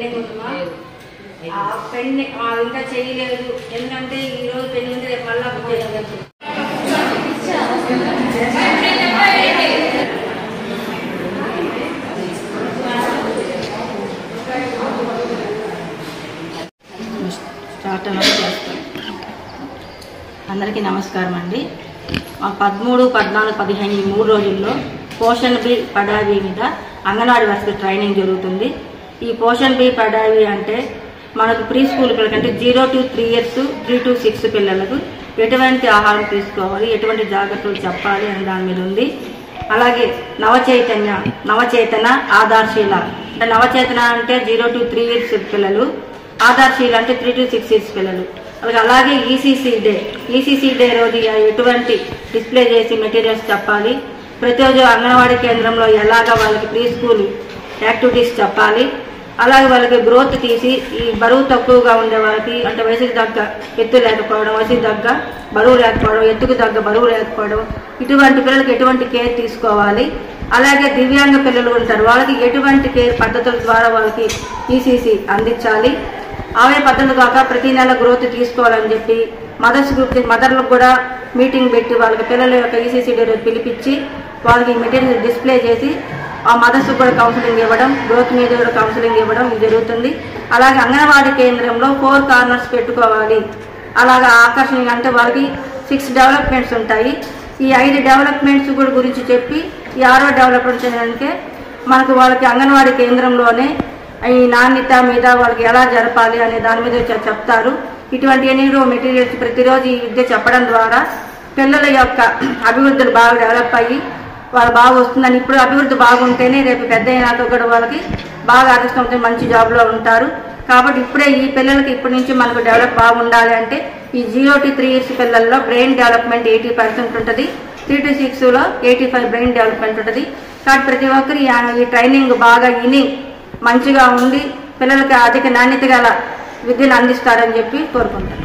Pending ఉందా? Pending ఇంకా చేయలేదు. ఎందుకంటే ఈరోజు పెండింగ్ ఉంది, రేపు మళ్ళా బుక్ చేయాలి. అందరికీ నమస్కారం అండి. 13, 14, 15 ఈ 3 రోజుల్లో పోషణ్ బి పడావి మీద అంగన్వాడీ వర్క్ ట్రైనింగ్ జరుగుతుంది. ఈ పోషణ్ బి పడావి అంటే మనకు pre school పిల్లలకంటే 0 to 3 years, 3 to 6 పిల్లలకు ఎటువంటి ఆహారం తీసుకోవాలి, ఎటువంటి జాగ్రత్తలు చెప్పాలి అని దాని మీద ఉంది. అలాగే నవచేతన ఆధార్శీల. నవచేతన అంటే 0 to 3 years పిల్లలు, ఆధార్శీల అంటే 3 to 6 years పిల్లలు. అలాగే ఈసీసీ డే రోజు ఎటువంటి డిస్ప్లే చేసి మెటీరియల్స్ చెప్పాలి. ప్రతిరోజు అంగన్వాడీ కేంద్రంలో ఎలాగా వాళ్ళకి ప్రీ స్కూల్ యాక్టివిటీస్ చెప్పాలి. అలాగే వాళ్ళకి గ్రోత్ తీసి ఈ బరువు తక్కువగా ఉండే వాళ్ళకి, అంటే వయసుకు తగ్గ ఎత్తు లేకపోవడం, వయసుకు తగ్గ బరువు లేకపోవడం, ఎత్తుకు తగ్గ బరువు లేకపోవడం, ఇటువంటి పిల్లలకి ఎటువంటి కేర్ తీసుకోవాలి. అలాగే దివ్యాంగ పిల్లలు ఉంటారు, వాళ్ళకి ఎటువంటి కేర్ పద్ధతుల ద్వారా వాళ్ళకి ఈసీసీ అందించాలి. అవే పద్ధతులు కాక ప్రతి నెల గ్రోత్ తీసుకోవాలని చెప్పి మదర్లకు కూడా మీటింగ్ పెట్టి వాళ్ళకి పిల్లల యొక్క ఈసీసీ డే రోజు పిలిపించి వాళ్ళకి మెటీరియల్ డిస్ప్లే చేసి ఆ మదర్స్ కూడా కౌన్సిలింగ్ ఇవ్వడం, గ్రోత్ మీద కూడా కౌన్సిలింగ్ ఇవ్వడం ఇది జరుగుతుంది. అలాగే అంగన్వాడీ కేంద్రంలో 4 కార్నర్స్ పెట్టుకోవాలి. అలాగా ఆకర్షణీయంగా అంటే వాళ్ళకి 6 డెవలప్మెంట్స్ ఉంటాయి. ఈ 5 డెవలప్మెంట్స్ కూడా గురించి చెప్పి ఈ 6వ డెవలప్మెంట్ చేయడానికి మనకు వాళ్ళకి అంగన్వాడీ కేంద్రంలోనే ఈ నాణ్యత మీద వాళ్ళకి ఎలా జరపాలి అనే దాని మీద చెప్తారు. ఇటువంటి ఎన్నో మెటీరియల్స్ ప్రతిరోజు ఈ విద్య చెప్పడం ద్వారా పిల్లల యొక్క అభివృద్ధులు బాగా డెవలప్ అయ్యి వాళ్ళు బాగా వస్తుందని, ఇప్పుడు అభివృద్ధి బాగుంటేనే రేపు పెద్ద అయినాక కూడా వాళ్ళకి బాగా అదృష్టం మంచి జాబ్లో ఉంటారు. కాబట్టి ఇప్పుడే ఈ పిల్లలకి ఇప్పటి నుంచి మనకు డెవలప్ బాగుండాలి అంటే ఈ 0 to 3 years పిల్లల్లో బ్రెయిన్ డెవలప్మెంట్ 80% ఉంటుంది, 3 to 6లో 85 బ్రెయిన్ డెవలప్మెంట్ ఉంటుంది. కాబట్టి ప్రతి ఒక్కరు ఈ ట్రైనింగ్ బాగా విని మంచిగా ఉండి పిల్లలకి అధిక నాణ్యత గల విద్యను అందిస్తారని చెప్పి కోరుకుంటున్నాను.